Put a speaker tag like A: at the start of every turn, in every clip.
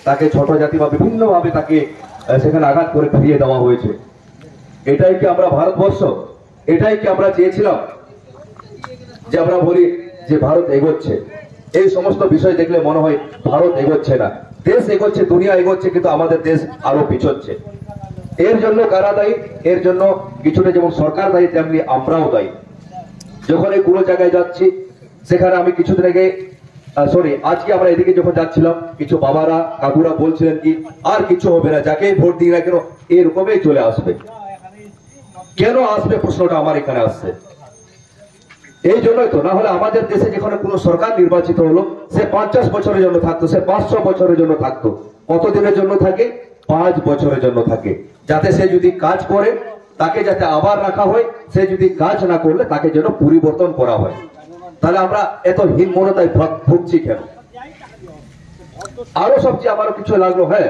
A: তাকে ছোট জাতি বা বিভিন্ন ভাবে তাকে সেখানে আঘাত করে ফিরিয়ে দেওয়া হয়েছে। এটাই কি আমরা ভারতবর্ষ? এটাই কি আমরা চেয়েছিলাম যে আমরা বলি যে ভারত এগোচ্ছে? এই সমস্ত বিষয় দেখলে মনে হয় ভারত এগোচ্ছে না, দেশ এগোচ্ছে, দুনিয়া এগোচ্ছে, কিন্তু আমাদের দেশ আরো পিছচ্ছে। এর জন্য কারা দায়ী? এর জন্য কিছুটা যেমন সরকার দায়ী, তেমনি আমরাও দায়ী। যখন এই কোনো জায়গায় যাচ্ছি, সেখানে আমি কিছুদিন আগে আজকে আমরা এদিকে যখন যাচ্ছিলাম, কিছু বাবারা কাকুরা বলছিলেন কি আর কিছু হবে না, যাকে ভোট দিই না কেন এরকমই চলে আসবে। কেন আসবে প্রশ্নটা আমার এখানে আসছে। এই জন্যই তো, না হলে আমাদের দেশে যেখানে কোনো সরকার নির্বাচিত হলো, সে 50 বছরের জন্য থাকতো, সে 500 বছরের জন্য থাকতো। কতদিনের জন্য থাকে? 5 বছরের জন্য থাকে, যাতে সে যদি কাজ করে তাকে যাতে আবার রাখা হয়, সে যদি কাজ না করলে তাকে যেন পরিবর্তন করা হয়। তাহলে আমরা এত হীনমন্যতায় ভুগছি কেন? আরো সবচেয়ে আমারও কিছু লাগলো, হ্যাঁ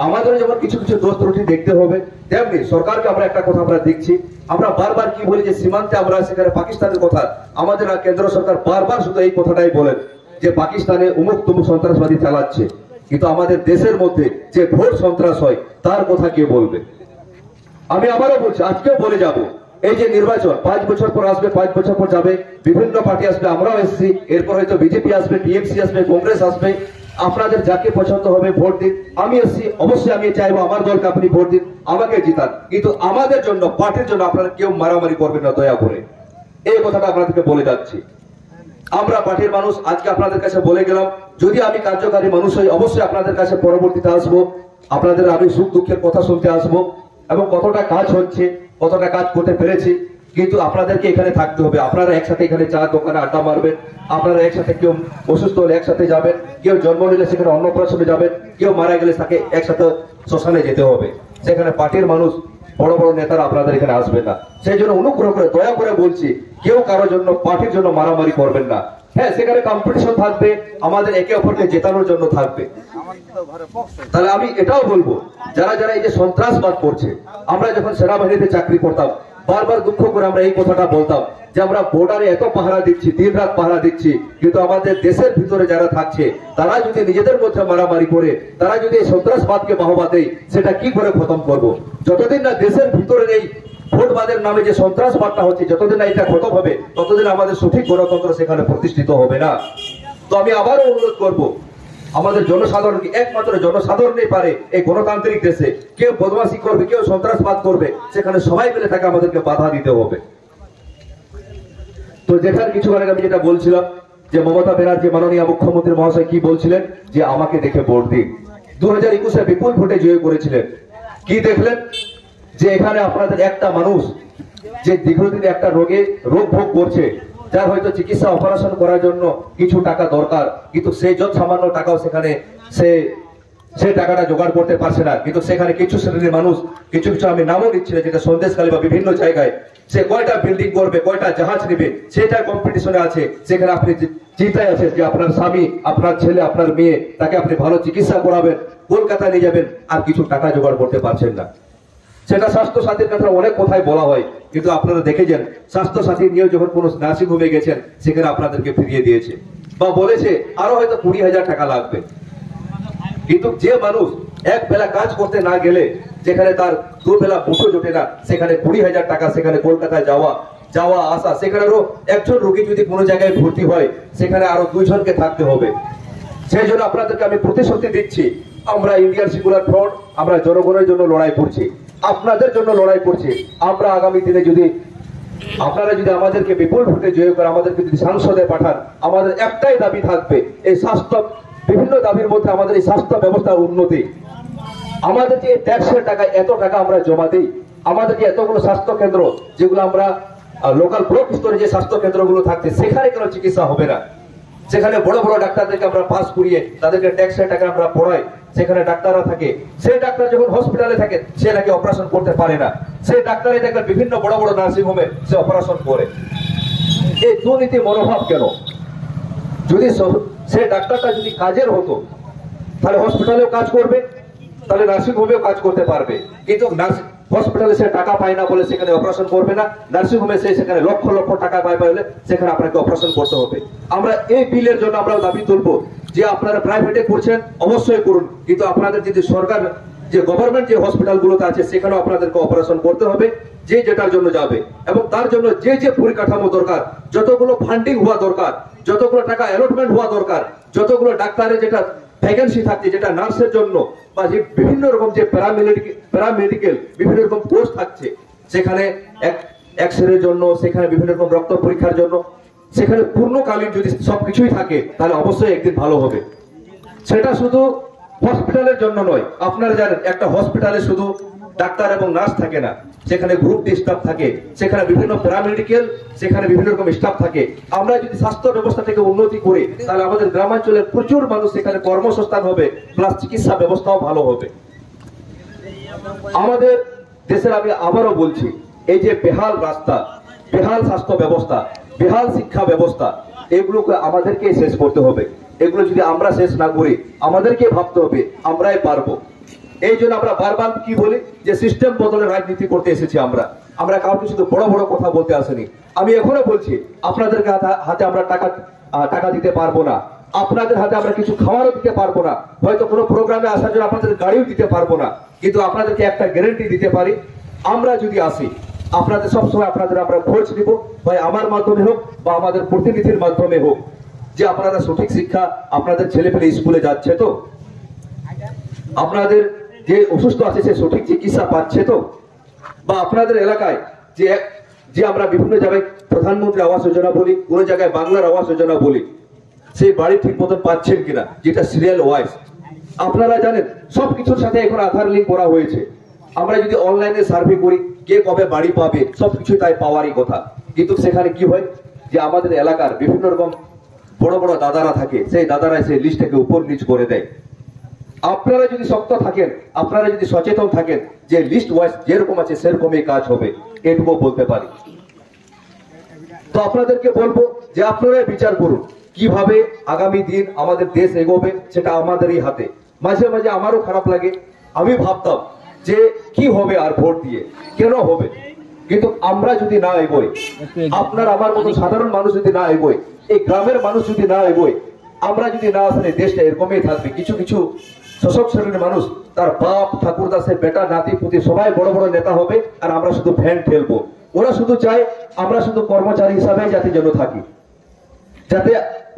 A: আমাদের যেমন কিছু কিছু দোষ ত্রুটি দেখতে হবে, তেমনি সরকারকে আমরা একটা কথা আমরা দেখছি, আমরা বারবার কি বলি যে সীমান্তে আমরা সেখানে পাকিস্তানের কথা, আমাদের কেন্দ্র সরকার বারবার শুধু এই কথাটাই বলেন যে পাকিস্তানে উমুক তুমুক সন্ত্রাসবাদী চালাচ্ছে, কিন্তু আমাদের দেশের মধ্যে যে ভোট সন্ত্রাস হয় তার কথা কে বলবে? আমি আবারও বলছি, আজকেও বলে যাব, এই যে নির্বাচন 5 বছর পর আসবে, 5 বছর পর যাবে, বিভিন্ন পার্টি আসবে, আমরাও এসেছি, এরপর হয়তো বিজেপি আসবে, টিএমসি আসবে, কংগ্রেস আসবে। আপনাদের যাকে পছন্দ হবে ভোট দিন। আমি এসেছি, অবশ্যই আমি চাইবো আমার দলকে আপনি ভোট দিন, আমাকে জিতান, কিন্তু আমাদের জন্য, পার্টির জন্য আপনারা কেউ মারামারি করবেন না দয়া করে। এই কথাটা আপনাদেরকে বলে যাচ্ছি। আমরা পার্টির মানুষ, আজকে আপনাদের কাছে বলে গেলাম, যদি আমি কার্যকারী মানুষ হই, অবশ্যই আপনাদের কাছে পরবর্তীতে আসবো, আপনাদের আমি সুখ দুঃখের কথা শুনতে আসবো, এবং কতটা কাজ হচ্ছে, কতটা কাজ করতে পেরেছি। কিন্তু আপনাদেরকে এখানে থাকতে হবে, আপনারা একসাথে এখানে চা দোকানে আড্ডা মারবেন, আপনারা একসাথে, কেউ অসুস্থ হলে একসাথে যাবেন, কেউ জন্ম নিলে সেখানে অন্নপ্রাশনে যাবেন, কেউ মারা গেলে তাকে একসাথে শ্মশানে যেতে হবে। সেখানে পার্টির মানুষ, বড় বড় নেতারা আপনাদের এখানে আসবে না। সেই জন্য অনুগ্রহ করে দয়া করে বলছি, কেউ কারোর জন্য, পার্টির জন্য মারামারি করবেন না। হ্যাঁ, সেখানে কম্পিটিশন থাকবে, আমাদের একে অপরকে জেতানোর জন্য থাকবে। তাহলে আমি এটাও বলবো, যারা যারা এই যে সন্ত্রাসবাদ করছে, আমরা যখন সেনাবাহিনীতে চাকরি করতাম, বারবার দুঃখ করে আমরা এই কথাটা বলতাম যে আমরা বর্ডারে এত পাহারা দিচ্ছি, দিন রাত পাহারা দিচ্ছি, কিন্তু আমাদের দেশের ভিতরে যারা থাকছে তারা যদি নিজেদের মধ্যে মারামারি করে, তারা যদি এই সন্ত্রাসবাদকে বাহবা দেয়, সেটা কি করে খতম করব? যতদিন না দেশের ভিতরে এই ভোটবাদের নামে যে সন্ত্রাসবাদটা হচ্ছে, যতদিন না এটা খতম হবে, ততদিন আমাদের সঠিক গণতন্ত্র সেখানে প্রতিষ্ঠিত হবে না। তো আমি আবারও অনুরোধ করব, আমাদের জনসাধারণকে, একমাত্র জনসাধারণই পারে এই গণতান্ত্রিক দেশে, কেউ বদমাশি করবে, কেউ সন্ত্রাসবাদ করবে, সেখানে সবাই মিলে তাকে আমাদেরকে বাধা দিতে হবে। তো যেখানে কিছুক্ষণ আগে আমি যেটা বলছিলাম যে মমতা ব্যানার্জি মাননীয় মুখ্যমন্ত্রী মহাশয় কি বলছিলেন যে আমাকে দেখে ভোট দিন। 2021-এ বিপুল ভোটে জয় করেছিলেন। কি দেখলেন? যে এখানে আপনাদের একটা মানুষ যে দীর্ঘদিন একটা রোগ ভোগ করছে, যার হয়তো চিকিৎসা অপারেশন করার জন্য কিছু টাকা দরকার, কিন্তু সেই যত সামান্য টাকাও সেখানে সে টাকাটা জোগাড় করতে পারছে না। কিন্তু সেখানে কিছু শ্রেণীর মানুষ, কিছু কিছু আমি নামও দিচ্ছি না, যেটা সন্দেশখালী বা বিভিন্ন জায়গায়, সে কয়টা বিল্ডিং করবে, কয়টা জাহাজ নেবে, সেটা কম্পিটিশনে আছে। সেখানে আপনি চিন্তায় আছে যে আপনার স্বামী, আপনার ছেলে, আপনার মেয়ে, তাকে আপনি ভালো চিকিৎসা করাবেন, কলকাতায় নিয়ে যাবেন, আর কিছু টাকা জোগাড় করতে পারছেন না। সেটা স্বাস্থ্য সাথীর কথা অনেক কথাই বলা হয়, কিন্তু আপনারা দেখেছেন স্বাস্থ্য সাথী নিয়ে যখন কোনো নার্সিং হোমে গেছেন, সেখানে আপনাদেরকে ফিরিয়ে দিয়েছে বা বলেছে আরো হয়তো 20,000 টাকা লাগবে। কিন্তু যে মানুষ এক বেলা কাজ করতে না গেলে, যেখানে তার দুবেলা মুঠো জোটে না, সেখানে 20,000 টাকা, সেখানে কলকাতায় যাওয়া আসা, সেখানেও একজন রোগী যদি কোনো জায়গায় ভর্তি হয়, সেখানে আরো 2 জনকে থাকতে হবে। সেই জন্য আপনাদেরকে আমি প্রতিশ্রুতি দিচ্ছি, আমরা ইন্ডিয়ান সেকুলার ফ্রন্ট, আমরা জনগণের জন্য লড়াই করছি, আপনাদের জন্য লড়াই করছি। আমরা আগামী দিনে যদি আপনারা যদি আমাদেরকে বিপুল ভোটে জয় করে আমাদেরকে যদি সংসদে পাঠান, আমাদের একটাই দাবি থাকবে, এই স্বাস্থ্য, বিভিন্ন দাবির মধ্যে আমাদের এই স্বাস্থ্য ব্যবস্থার উন্নতি। আমাদের যে ট্যাক্সের টাকা, এত টাকা আমরা জমা দিই, আমাদের যে এতগুলো স্বাস্থ্য কেন্দ্র, যেগুলো আমরা লোকাল ব্লক স্তরে যে স্বাস্থ্য কেন্দ্রগুলো থাকছে, সেখানে কেন চিকিৎসা হবে না? সেখানে বড় বড় ডাক্তারদেরকে আমরা পাস করিয়ে তাদেরকে ট্যাক্সের টাকা আমরা পড়াই, সেখানে ডাক্তাররা থাকে, সেই ডাক্তার যখন হসপিটালে থাকে সে নাকি অপারেশন করতে পারে না, সেই ডাক্তারে দেখবেন বিভিন্ন বড় বড় নার্সিং হোমে সে অপারেশন করে। এই দুর্নীতি মনোভাব কেন? যদি সেই ডাক্তারটা যদি কাজের হতো, তাহলে হসপিটালেও কাজ করবে, তাহলে নার্সিং হোমেও কাজ করতে পারবে। কিন্তু হসপিটালে সে টাকা পায় না বলে সেখানে অপারেশন করবে না, নার্সিং হোমে সেখানে লক্ষ লক্ষ টাকা পায় বলে সেখানে আপনাকে অপারেশন করতে হবে। আমরা এই বিলের জন্য আমরা দাবি তুলবো যে আপনারা প্রাইভেটে করছেন অবশ্যই করুন, কিন্তু আপনাদের যদি সরকার যে গভর্নমেন্ট যে হসপিটালগুলোতে আছে সেখানেও আপনাদেরকে অপারেশন করতে হবে যে যেটার জন্য যাবে, এবং তার জন্য যে যে পরিকাঠামো দরকার, যতগুলো ফান্ডিং হওয়া দরকার, যতগুলো টাকা অ্যালটমেন্ট হওয়া দরকার, যতগুলো ডাক্তারের যেটা ভ্যাকেন্সি থাকছে, যেটা নার্সের জন্য বা যে বিভিন্ন রকম যে প্যারামেডিকেল বিভিন্ন রকম কোর্স থাকছে, সেখানে এক্সরের জন্য, সেখানে বিভিন্ন রকম রক্ত পরীক্ষার জন্য, সেখানে পূর্ণকালীন যদি সবকিছুই থাকে তাহলে অবশ্যই একদিন ভালো হবে। সেটা শুধু হসপিটালের জন্য নয়, আপনারা জানেন একটা হসপিটালে শুধু ডাক্তার এবং নার্স থাকে না, সেখানে গ্রুপ ডি স্টাফ থাকে, সেখানে বিভিন্ন প্যারামেডিক্যাল, সেখানে বিভিন্ন রকম স্টাফ থাকে। আমরা যদি স্বাস্থ্য ব্যবস্থা থেকে উন্নতি করি তাহলে আমাদের গ্রামাঞ্চলের প্রচুর মানুষ সেখানে কর্মসংস্থান হবে, প্লাস চিকিৎসা ব্যবস্থাও ভালো হবে। আমাদের দেশের, আমি আবারও বলছি, এই যে বেহাল রাস্তা, বেহাল স্বাস্থ্য ব্যবস্থা, বেহাল শিক্ষা ব্যবস্থা, এগুলোকে আমাদেরকে শেষ করতে হবে। এগুলো যদি আমরা শেষ না করি আমাদেরকে ভাবতে হবে আমরাই পারবো। এই জন্য আমরা বারবার কি বলি যে সিস্টেম বদলের রাজনীতি করতে এসেছি। আমরা কাউকে শুধু বড় বড় কথা বলতে আসেনি। আমি এখনো বলছি আপনাদেরকে হাতে আমরা টাকা দিতে পারবো না, আপনাদের হাতে আমরা কিছু খাবারও দিতে পারবো না, হয়তো কোনো প্রোগ্রামে আসার জন্য আপনাদের গাড়িও দিতে পারবো না, কিন্তু আপনাদেরকে একটা গ্যারান্টি দিতে পারি, আমরা যদি আসি আপনাদের সবসময় আপনাদের আমরা খোঁজ নিব, হয় আমার মাধ্যমে হোক বা আমাদের প্রতিনিধির মাধ্যমে হোক, যে আপনারা সঠিক শিক্ষা আপনাদের ছেলেপেলে স্কুলে যাচ্ছে তো, আপনাদের যে অসুস্থ আছে সে সঠিক চিকিৎসা পাচ্ছে তো, বা আপনাদের এলাকায় যে আমরা বিভিন্ন জায়গায় প্রধানমন্ত্রী আবাস যোজনা বলি, কোন জায়গায় বাংলার আবাস যোজনা বলি, সেই বাড়ি ঠিক মতন পাচ্ছেন কিনা, যেটা সিরিয়াল ওয়াইজ। আপনারা জানেন সবকিছুর সাথে এখন আধার লিঙ্ক করা হয়েছে। আমরা যদি অনলাইনে সার্ভে করি কে কবে বাড়ি পাবে সবকিছু তাই পাওয়ারই কথা, কিন্তু সেখানে কি হয় যে আমাদের এলাকার বিভিন্ন রকম বড় বড় দাদারা থাকে, সেই দাদারা সেই লিস্টটাকে উপর নিচ করে দেয়। আপনারা যদি শক্ত থাকেন, আপনারা যদি সচেতন থাকেন যে লিস্ট ওয়াইজ যেরকম আছে সেরকমই কাজ হবে, এটুকু বলতে পারি। তো আপনাদেরকে বলবো যে আপনারা বিচার করুন কিভাবে আগামী দিন আমাদের দেশ এগোবে, সেটা আমাদেরই হাতে। মাঝে মাঝে আমারও খারাপ লাগে, আমি ভাবতাম যে কি হবে আর ভোট দিয়ে, কেন হবে, কিন্তু আমরা যদি না এগোই, আপনার আমার মতো সাধারণ মানুষ যদি না এগোয়, এই গ্রামের মানুষ যদি না এগোয়, আমরা যদি না আসলে দেশটা এরকমই থাকবে। কিছু কিছু শোষক শ্রেণীর মানুষ, তার বাপ ঠাকুরদা, সে বেটা নাতি পুতি সবাই বড় বড় নেতা হবে, আর আমরা শুধু ফ্যান ঠেলবো। ওরা শুধু চায় আমরা শুধু কর্মচারী হিসাবে যাতে যেন থাকি, যাতে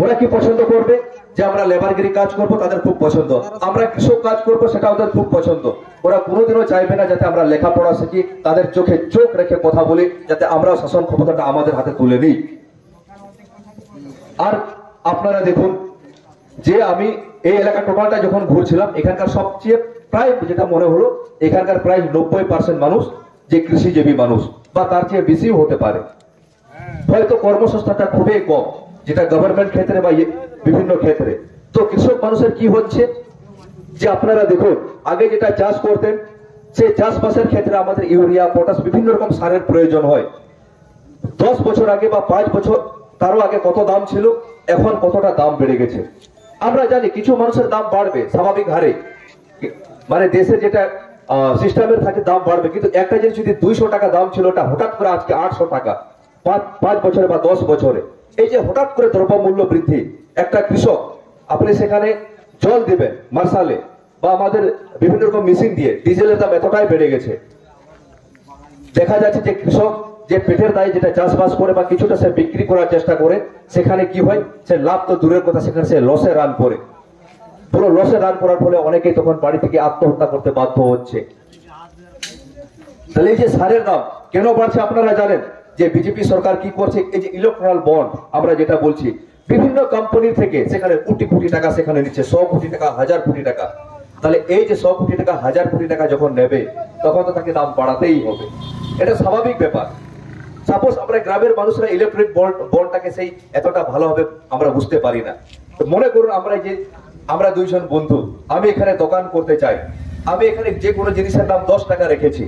A: ওরা কি পছন্দ করবে যে আমরা লেবারগিরি কাজ করব, তাদের খুব পছন্দ, আমরা কৃষক কাজ করব সেটা ওদের খুব পছন্দ। ওরা কোনোদিনও চাইবে না যাতে আমরা লেখাপড়া শিখি, তাদের চোখে চোখ রেখে কথা বলি, যাতে আমরা শাসন ক্ষমতাটা আমাদের হাতে তুলে নিই। আর আপনারা দেখুন যে আমি এই এলাকা টোটালটা যখন ঘুরছিলাম, এখানকার সবচেয়ে প্রায় যেটা মনে হলো, এখানকার প্রায় 90% মানুষ যে কৃষিজীবী মানুষ, বা তার চেয়ে বেশিও হতে পারে। হয়তো কর্মসংস্থানটা খুবই কম, যেটা গভর্নমেন্ট ক্ষেত্রে বা বিভিন্ন ক্ষেত্রে। তো কৃষক মানুষের কি হচ্ছে যে আপনারা দেখুন আগে যেটা চাষ করতেন, সেই চাষবাসের ক্ষেত্রে আমাদের ইউরিয়া, পটাশ, বিভিন্ন রকম সারের প্রয়োজন হয়। 10 বছর আগে বা 5 বছর তারও আগে কত দাম ছিল, এখন কতটা দাম বেড়ে গেছে। আমরা জানি কিছু মানুষের দাম বাড়বে স্বাভাবিক হারে, মানে দেশে যেটা সিস্টেমের থাকে দাম বাড়বে, কিন্তু একটা জিনিস যদি 200 টাকা দাম ছিল, ওটা হঠাৎ করে আজকে 800 টাকা 5 বছরে বা 10 বছরে। এই যে হঠাৎ করে দ্রব্যমূল্য বৃদ্ধি, একটা কৃষক আপনি সেখানে জল দিবেন মার্শালে বা আমাদের বিভিন্ন রকম মেশিন দিয়ে, ডিজেলের দাম এতটাই বেড়ে গেছে। দেখা যাচ্ছে যে কৃষক যে পেটের দায়ে যেটা চাষবাস করে বা কিছুটা সে বিক্রি করার চেষ্টা করে, সেখানে কি হয়, সে লাভ তো দূরের কথা, সেখানে সে লসে রান করে। পুরো লসে রান করার ফলে অনেকেই তখন বাড়ি থেকে আত্মহত্যা করতে বাধ্য হচ্ছে। তাহলে এই যে সারের দাম কেন বাড়ছে আপনারা জানেন যে বিজেপি সরকার কি করছে, এই যে ইলেকট্রাল বন্ড আমরা যেটা বলছি, বিভিন্ন কোম্পানি থেকে সেখানে কোটি কোটি টাকা সেখানে নিচ্ছে, 100 কোটি টাকা, 1000 কোটি টাকা। তাহলে এই যে 100 কোটি টাকা, 1000 কোটি টাকা যখন নেবে, তখন তো তাকে দাম বাড়াতেই হবে, এটা স্বাভাবিক ব্যাপার। সাপোজ আমরা গ্রামের মানুষরা ইলেকট্রিক বন্ডটাকে সেই এতটা ভালোভাবে আমরা বুঝতে পারি না। তো মনে করুন আমরা 2 জন বন্ধু, আমি এখানে দোকান করতে চাই, আমি এখানে যে কোনো জিনিসের দাম 10 টাকা রেখেছি,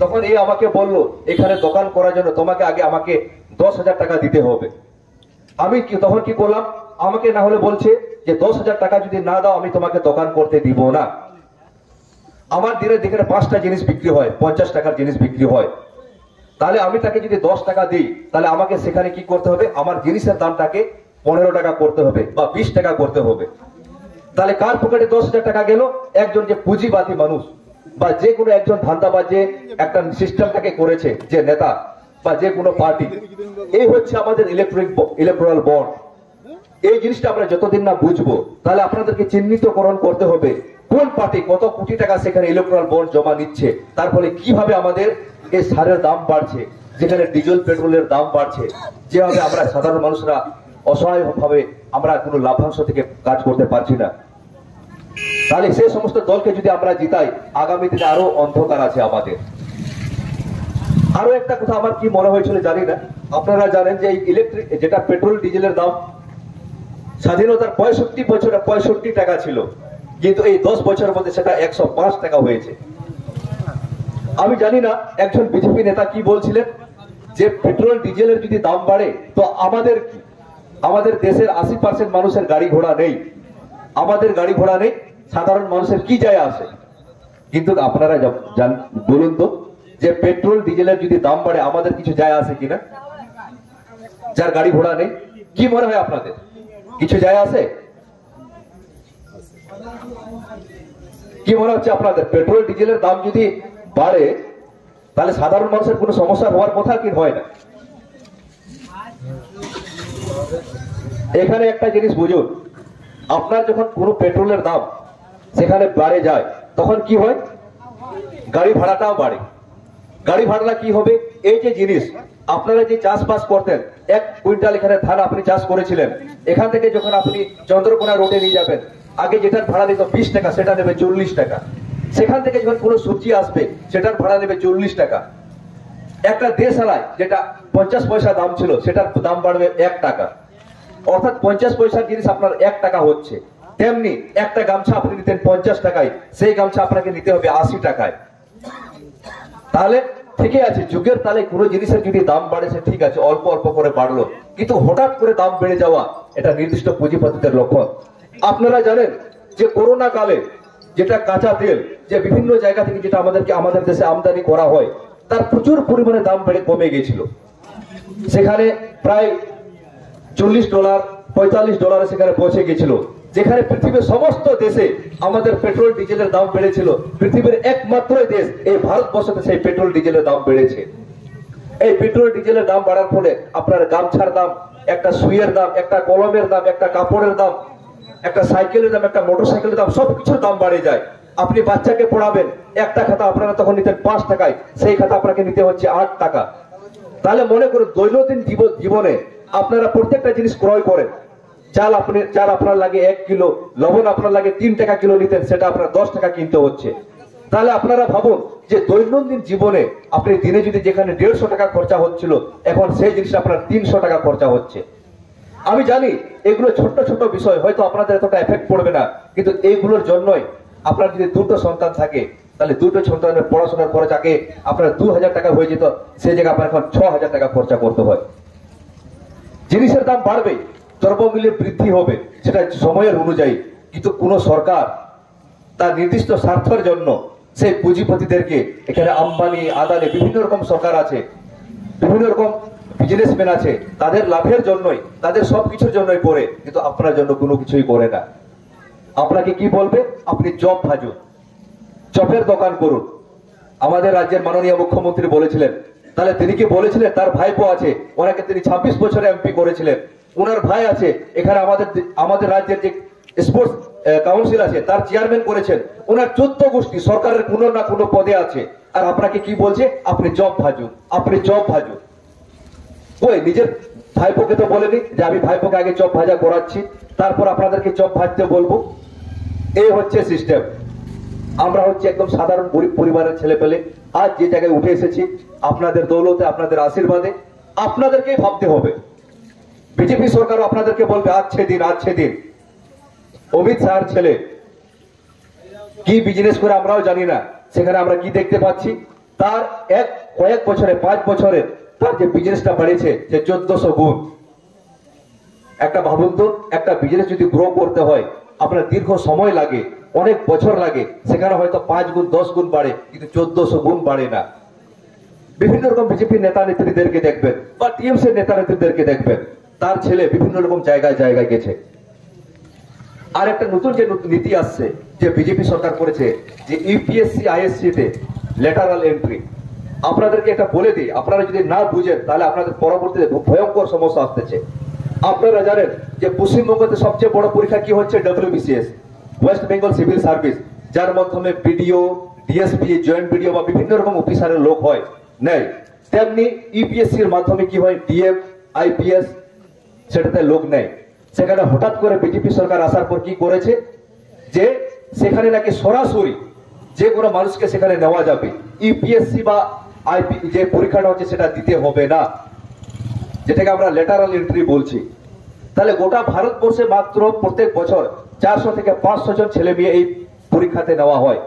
A: তখন এই আমাকে বললো এখানে দোকান করার জন্য তোমাকে আগে আমাকে 10,000 টাকা দিতে হবে। আমি তখন কি করলাম, আমাকে না হলে বলছে যে 10,000 টাকা যদি না দাও আমি তোমাকে দোকান করতে দিব না। আমার দিনে দেখে 5টা জিনিস বিক্রি হয়, 50 টাকার জিনিস বিক্রি হয়। তাহলে আমি তাকে যদি 10 টাকা দিই, তাহলে আমাকে সেখানে কি করতে হবে, আমার জিনিসের দামটাকে 15 টাকা করতে হবে বা 20 টাকা করতে হবে। তাহলে কার পকেটে 10,000 টাকা গেল? একজন যে পুঁজিবাদী মানুষ বা যে কোনো একজন ধান্দাবাজ যে একটা সিস্টেমটাকে করেছে, যে নেতা বা যে কোনো পার্টি, এই হচ্ছে আমাদের ইলেকট্রাল বন্ড। এই জিনিসটা আমরা যতদিন না বুঝবো, তাহলে আপনাদেরকে চিহ্নিতকরণ করতে হবে কোন পার্টি কত কোটি টাকা সেখানে ইলেকট্রাল বন্ড জমা নিচ্ছে, তার ফলে কিভাবে আমাদের এই সারের দাম বাড়ছে, যেখানে ডিজেল পেট্রোলের দাম বাড়ছে, যেভাবে আমরা সাধারণ মানুষরা অসহায় ভাবে আমরা কোনো লাভাংশ থেকে কাজ করতে পারছি না। তাহলে সেই সমস্ত দলকে যদি আমরা জিতাই, আগামী দিনে আরো অন্ধকার আছে আমাদের। আরো একটা কথা আমার কি মনে হয়েছিল জানি না, আপনারা জানেন যে এই ইলেকট্রিক যেটা পেট্রোল ডিজেলের দাম স্বাধীনতার 65 বছরে 65 টাকা ছিল, কিন্তু এই 10 বছরের মধ্যে সেটা 105 টাকা হয়েছে। আমি জানি না একজন বিজেপি নেতা কি বলছিলেন, যে পেট্রোল ডিজেলের যদি দাম বাড়ে তো আমাদের কি, আমাদের দেশের 80% মানুষের গাড়ি ঘোড়া নেই, আমাদের গাড়ি ঘোড়া নেই, সাধারণ মানুষের কি যায় আসে? কিন্তু আপনারা বলুন তো, যে পেট্রোল ডিজেলের যদি দাম বাড়ে আমাদের কিছু যায় আসে কিনা? যার গাড়ি ঘোড়া নেই, কি মনে হয় আপনাদের কিছু যায় আসে? কি মনে হচ্ছে আপনাদের? পেট্রোল ডিজেলের দাম যদি বাড়ে তাহলে সাধারণ মানুষের কোনো সমস্যা হওয়ার কথা কি হয় না? এখানে একটা জিনিস বুঝুন, আপনার যখন কোনো পেট্রোলের দাম সেখানে বাড়ে যায়, তখন কি হয়? গাড়ি ভাড়াটাও বাড়ে। গাড়ি ভাড়া কি হবে? এই যে জিনিস আপনারা যে চাষবাস করতেন, 1 কুইন্টাল এখানে ধান আপনি চাষ করেছিলেন, এখান থেকে যখন আপনি চন্দ্রকোনা রোডে নিয়ে যাবেন, আগে যেটার ভাড়া দিত 20 টাকা, সেটা নেবে 40 টাকা। সেখান থেকে যখন কোনো সবজি আসবে, সেটার ভাড়া নেবে 40 টাকা। একটা দেশালায় যেটা 50 পয়সা দাম ছিল, সেটার দাম বাড়বে 1 টাকা। অর্থাৎ 50 পয়সার জিনিস আপনার 1 টাকা হচ্ছে। তেমনি একটা গামছা আপনি নিতেন 50 টাকায়, সেই গামছা আপনাকে নিতে হবে 80 টাকায়। তাহলে ঠিকই আছে, যুগের তালে কোনো জিনিসের যদি দাম বাড়েছে ঠিক আছে, অল্প অল্প করে বাড়লো, কিন্তু হঠাৎ করে দাম বেড়ে যাওয়া এটা নির্দিষ্ট পুঁজিপতিদের লক্ষণ। আপনারা জানেন যে করোনা কালে যেটা কাঁচা তেল যে বিভিন্ন জায়গা থেকে যেটা আমাদের দেশে আমদানি করা হয়, তার প্রচুর পরিমাণে দাম বেড়ে কমে গিয়েছিল। সেখানে প্রায় $40 $45 সেখানে পৌঁছে গিয়েছিল, যেখানে পৃথিবীর সমস্ত দেশে আমাদের পেট্রোল ডিজেলের দাম বেড়েছিল। পৃথিবীর একমাত্র দেশ এই ভারতবর্ষতে সেই পেট্রোল ডিজেলের দাম বেড়েছে। এই পেট্রোল ডিজেলের দাম বাড়ার ফলে আপনার গামছার দাম, একটা সুইয়ের দাম, একটা কলমের দাম, একটা কাপড়ের দাম, একটা সাইকেলের দাম, একটা মোটরসাইকেলের দাম, সবকিছুর দাম বাড়ে যায়। আপনি বাচ্চাকে পড়াবেন, একটা খাতা আপনারা তখন নিতেন 5 টাকায়, সেই খাতা আপনাকে নিতে হচ্ছে 8 টাকা। তাহলে মনে করুন দৈনন্দিন জীবনে আপনারা প্রত্যেকটা জিনিস ক্রয় করেন, চাল আপনার লাগে 1 কিলো, লবণ আপনার লাগে 3 টাকা কিলো নিতেন, সেটা আপনার 10 টাকা কিনতে হচ্ছে। তাহলে আপনারা ভাবুন যে দৈনন্দিন জীবনে আপনি দিনে যদি যেখানে 150 টাকা খরচা হচ্ছিল, এখন সেই জিনিসটা আপনার 300 টাকা খরচা হচ্ছে। আমি জানি এগুলো ছোট ছোট বিষয়, হয়তো আপনাদের এতটা এফেক্ট পড়বে না, কিন্তু এইগুলোর জন্যই আপনার যদি 2টো সন্তান থাকে, তাহলে 2টো সন্তানের পড়াশোনার খরচ আগে আপনার 2000 টাকা হয়ে যেত, সেই জায়গায় আপনার এখন 6000 টাকা খরচা করতে হয়। জিনিসের দাম বাড়বে, দ্রব্যমূল্যে বৃদ্ধি হবে, সেটা সময়ের অনুযায়ী, কিন্তু কোন সরকার তার নির্দিষ্ট স্বার্থের জন্য সেই পুঁজিপতিদেরকে, এখানে আম্বানি আদানি বিভিন্ন রকম সরকার আছে, বিভিন্ন রকম বিজনেসম্যান আছে, তাদের লাভের জন্যই, তাদের সবকিছুর জন্যই করে, কিন্তু আপনার জন্য কোনো কিছুই করে না। আপনাকে কি বলবে? আপনি চপ ভাজুন, চপের দোকান করুন। আমাদের রাজ্যের মাননীয় মুখ্যমন্ত্রী বলেছিলেন, তাহলে তিনি কি বলেছিলেন তার ভাইপো আছে, ওনাকে তিনি 26 বছরে এমপি করেছিলেন, ওনার ভাই আছে এখানে আমাদের রাজ্যের যে স্পোর্টস কাউন্সিল আছে তার চেয়ারম্যান করেছেন, ওনার 14 গোষ্ঠী সরকারের কোনো না কোনো পদে আছে, আর আপনাকে কি বলছে? আপনি চপ ভাজুন, আপনি চপ ভাজুন। ওই নিজের ভাইপোকে তো বলেনি যে আমি ভাইপোকে আগে চপ ভাজা করাচ্ছি, তারপর আপনাদেরকে চপ ভাজতে বলবো। এই হচ্ছে সিস্টেম। আমরা হচ্ছে একদম সাধারণ গরিব পরিবারের ছেলে পেলে, আজ যে জায়গায় উঠে এসেছি আপনাদের দৌলতে, আপনাদের আশীর্বাদে। আপনাদেরকেই ভাবতে হবে। বিজেপি সরকারও আপনাদেরকে বলবে আচ্ছে দিন, আচ্ছে দিন। অমিত শাহর ছেলে কি বিজনেস করে আমরাও জানি না, সেখানে আমরা কি দেখতে পাচ্ছি, তার কয়েক বছরে 5 বছরে তার যে বিজনেসটা বাড়িয়েছে সে 1400 গুণ। একটা ভাবুন তো, একটা বিজনেস যদি গ্রো করতে হয় আপনার দীর্ঘ সময় লাগে, অনেক বছর লাগে, সেখানে হয়তো 5 গুণ 10 গুণ বাড়ে, কিন্তু 1400 গুণ বাড়ে না। বিভিন্ন রকম বিজেপি নেতা নেত্রীদেরকে দেখবেন বা টিএমসি নেতা নেত্রীদেরকে দেখবেন, তার ছেলে বিভিন্ন রকম জায়গায় গেছে। আর একটা নতুন যে নীতি আসছে যে বিজেপি সরকার করেছে যে ইউপিএসসি আইএসসি তে লেটারাল এন্ট্রি, আপনাদেরকে এটা বলে দিই, আপনারা যদি না বুঝেন তাহলে আপনাদের পরবর্তীতে ভয়ঙ্কর সমস্যা আসতেছে। আপনারা জানেন যে পশ্চিমবঙ্গতে সবচেয়ে বড় পরীক্ষা কি হচ্ছে? WBCS, West Bengal civil service, যার মাধ্যমে বিডিও, ডিএসপি, জয়েন্ট বিডিও বা বিভিন্ন রকম অফিসারের লোক হয় নেই। তেমনি ইউপিএসসি এর মাধ্যমে কি হয়? ডিএম, আইপিএস, সেটাতে লোক নেই। সেখানে হঠাৎ করে বিজেপি সরকার আসার পর কি করেছে যে সেখানে নাকি সরাসরি যে কোনো মানুষকে সেখানে নেওয়া যাবে, ইউপিএসসি বা আইপি যে পরীক্ষাটা হচ্ছে সেটা দিতে হবে না, যেটাকে আমরা লেটারাল এন্ট্রি বলছি। তাহলে গোটা ভারতবর্ষে মাত্র প্রত্যেক বছর 400 থেকে 500 জন ছেলে মেয়ে এই পরীক্ষাতে নেওয়া হয়,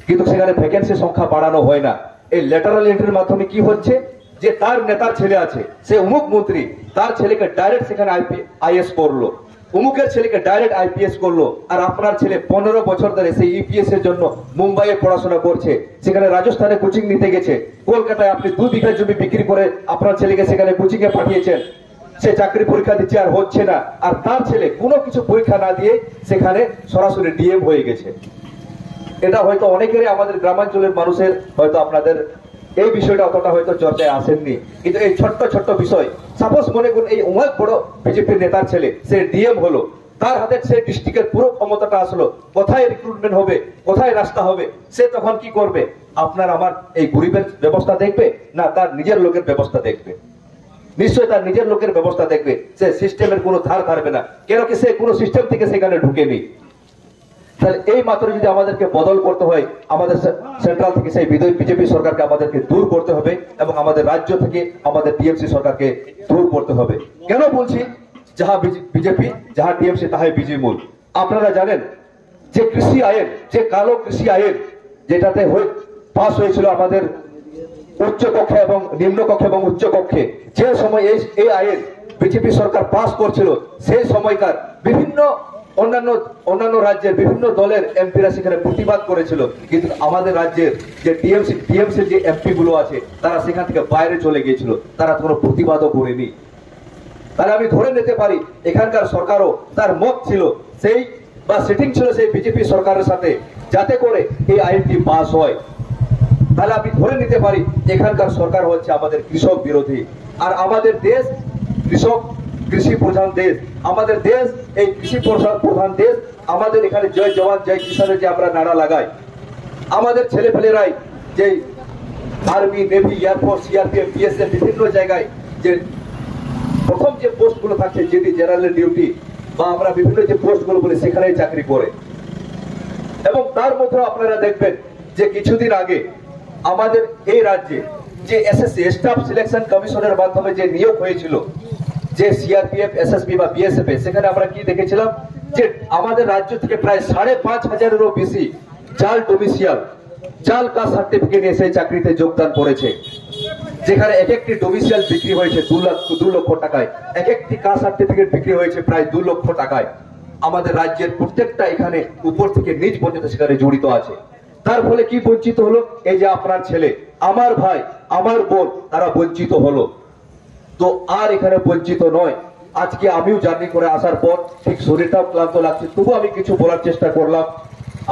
A: কিন্তু সেখানে ভ্যাকেন্সি সংখ্যা বাড়ানো হয় না। এই লেটারাল এন্ট্রির মাধ্যমে কি হচ্ছে যে তার নেতার ছেলে আছে, সে অমুক মন্ত্রী, তার ছেলেকে ডাইরেক্ট সেখানে আইএস করলো, অমুকের ছেলেকে ডাইরেক্ট আইপিএস করলো, আর আপনার ছেলে 15 বছর ধরে সেই ইউপিএস এর জন্য মুম্বাইয়ে পড়াশোনা করছে, সেখানে রাজস্থানে কোচিং নিতে গেছে, কলকাতায় আপনি 2 বিঘা জমি বিক্রি করে আপনার ছেলেকে সেখানে কোচিং এ পাঠিয়েছেন, সে চাকরি পরীক্ষা দিচ্ছে আর হচ্ছে না, আর তার ছেলে কোনো কিছু পরীক্ষা না দিয়ে সেখানে সরাসরি ডিএম হয়ে গেছে। এটা হয়তো অনেকেরই আমাদের গ্রামাঞ্চলের মানুষের হয়তো আপনাদের এই বিষয়টা অতটা হয়তো চর্চায় আসেননি, কিন্তু এই ছোট্ট ছোট্ট বিষয়, সাপোজ মনে করুন এই অনেক বড় বিজেপির নেতার ছেলে সে ডিএম হলো, তার হাতে সে ডিস্ট্রিক্টের পুরো ক্ষমতাটা আসলো, কোথায় রিক্রুটমেন্ট হবে, কোথায় রাস্তা হবে, সে তখন কি করবে? আপনার আমার এই গরিবের ব্যবস্থা দেখবে না তার নিজের লোকের ব্যবস্থা দেখবে? নিশ্চয়ই তার নিজের লোকের ব্যবস্থা দেখবে। সে সিস্টেমের কোনো ধার ধারবে না, কেন কি সে কোনো সিস্টেম থেকে সেখানে ঢুকেনি। তাহলে এই মাত্র যদি আমাদেরকে বদল করতে হয়, আমাদের সেন্ট্রাল থেকে সেই বিজেপি সরকারকে আমাদেরকে দূর করতে হবে এবং আমাদের রাজ্য থেকে আমাদের টিএমসি সরকারকে দূর করতে হবে। কেন বলছি যাহা বিজেপি যাহা টিএমসি তাহাই বিজেমূল? আপনারা জানেন যে কৃষি আইন, যে কালো কৃষি আইন যেটাতে পাস হয়েছিল আমাদের উচ্চ কক্ষে এবং নিম্ন কক্ষে এবং উচ্চ কক্ষে, যে সময় এই আইন বিজেপি সরকার পাস করছিল সেই সময়কার বিভিন্ন অন্যান্য রাজ্যের বিভিন্ন দলের এমপিরা সেখানে প্রতিবাদ করেছিল, কিন্তু আমাদের রাজ্যের যে টিএমসির যে এমপি গুলো আছে তারা সেখান থেকে বাইরে চলে গিয়েছিল, তারা কোনো প্রতিবাদও করেনি। তাহলে আমি ধরে নিতে পারি এখানকার সরকারও তার মত ছিল সেই বা সেটিং ছিল সেই বিজেপি সরকারের সাথে, যাতে করে এই আইনটি পাস হয়। তাহলে আমি ধরে নিতে পারি এখানকার সরকার হচ্ছে আমাদের কৃষক বিরোধী। আর আমাদের দেশ কৃষি প্রধান দেশ, আমাদের দেশ এই কৃষি প্রধান দেশ। আমাদের এখানে জয় জওয়ান জয় কিষানের যে আমরা নারা লাগাই, আমাদের ছেলেপেলেরাই যে army, navy, air force, CRPF, BSF বিভিন্ন জায়গায় যে প্রথম যে পোস্ট গুলো থাকছে, যেটি জেনারেল ডিউটি বা আমরা বিভিন্ন যে পোস্ট গুলো বলি সেখানেই চাকরি করে। এবং তার মধ্যে আপনারা দেখবেন যে কিছুদিন আগে আমাদের এই রাজ্যে যে এসএসসি স্টাফ সিলেকশন কমিশনের মাধ্যমে যে নিয়োগ হয়েছিল, যে সিআরপিএফ, এসএসবি বা বিএসএফ, সেখানে আমরা কি দেখেছিলাম যে আমাদের রাজ্য থেকে প্রায় 5,500-এরও বেশি জাল ডোমিসিয়াল, জাল কাস্ট সার্টিফিকেট নিয়ে সেই চাকরিতে যোগদান করেছে, যেখানে এক একটি ডোমিসিয়াল বিক্রি হয়েছে 2 লক্ষ টাকায়, এক একটি কাস্ট সার্টিফিকেট বিক্রি হয়েছে প্রায় 2 লক্ষ টাকায়। আমাদের রাজ্যের প্রত্যেকটা এখানে উপর থেকে নিচ পর্যন্ত সেখানে জড়িত আছে। তার ফলে কি বঞ্চিত হলো? এই যে আপনার ছেলে, আমার ভাই, আমার বোন, তারা বঞ্চিত হলো। তো আর এখানে বঞ্চিত নয়। আজকে আমিও জার্নি করে আসার পর ঠিক শরীরটাও ক্লান্ত লাগছে, তবু আমি কিছু বলার চেষ্টা করলাম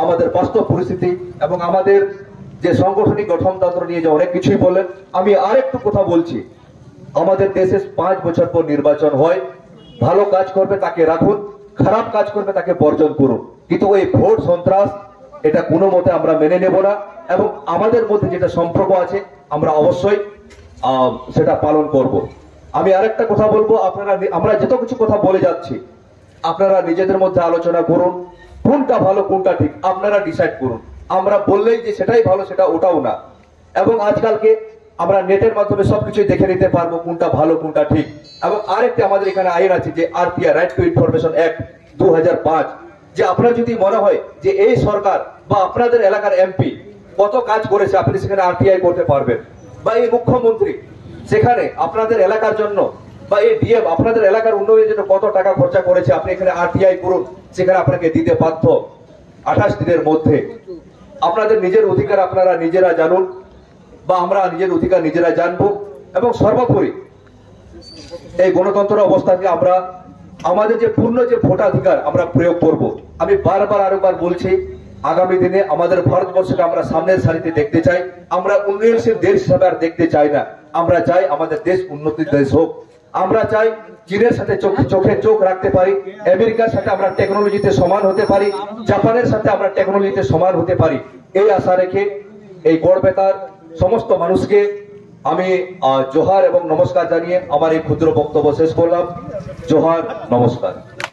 A: আমাদের বাস্তব পরিস্থিতি এবং আমাদের যে সাংগঠনিক গঠনতন্ত্র নিয়ে যে অনেক কিছুই বললেন। আমি আরেকটু কথা বলছি, আমাদের দেশে 5 বছর পর নির্বাচন হয়, ভালো কাজ করবে তাকে রাখুন, খারাপ কাজ করবে তাকে বর্জন করুন, কিন্তু ওই ভোট সন্ত্রাস এটা কোনো মতে আমরা মেনে নেব না। এবং আমাদের মধ্যে যেটা সম্পর্ক আছে আমরা অবশ্যই সেটা পালন করব। আমি আরেকটা কথা বলবো, আমরা যত কিছু কথা বলে যাচ্ছি আপনারা নিজেদের মধ্যে আলোচনা করুন, কোনটা ভালো কোনটা ঠিক আপনারা ডিসাইড করুন। আমরা বললেই যে সেটাই ভালো সেটা ওটাও না। এবং আজকালকে আমরা নেটের মাধ্যমে সবকিছুই দেখে নিতে পারবো কোনটা ভালো কোনটা ঠিক। এবং আরেকটি আমাদের এখানে আইন আছে যে RTI, right two information act 2005, যে আপনার যদি মনে হয় যে এই সরকার বা আপনাদের এলাকার এমপি কত কাজ করেছে আপনি সেখানে আরটিআই করতে পারবেন, বা এই মুখ্যমন্ত্রী সেখানে আপনাদের এলাকার জন্য বা এই ডিএম আপনাদের এলাকার উন্নয়নের জন্য কত টাকা খরচা করেছে আপনি এখানে আরটিআই করুন, সেখানে আপনাকে দিতে বাধ্য 28 দিনের মধ্যে। আপনাদের নিজের অধিকার আপনারা নিজেরা জানুন বা আমরা নিজের অধিকার নিজেরা জানবো। এবং সর্বোপরি এই গণতন্ত্র অবস্থাকে আমরা আমাদের যে পূর্ণ যে ভোটাধিকার আমরা প্রয়োগ করব। আমি বারবার আরেকবার বলছি, আগামী দিনে আমাদের ভারতবর্ষকে আমরা সামনের সারিতে দেখতে চাই। আমরা উন্নয়নশীল দেশ হিসাবে আর দেখতে চাই না। আমরা চাই আমাদের দেশ উন্নতির দেশ হোক। আমরা চাই চীনের সাথে চোখে চোখ রাখতে পারি, আমেরিকার সাথে আমরা টেকনোলজিতে সমান হতে পারি, জাপানের সাথে আমরা টেকনোলজিতে সমান হতে পারি। এই আশা রেখে এই গড়বেতার সমস্ত মানুষকে আমি জোহার এবং নমস্কার জানিয়ে আমার এই ক্ষুদ্র বক্তব্য শেষ করলাম। জোহার, নমস্কার।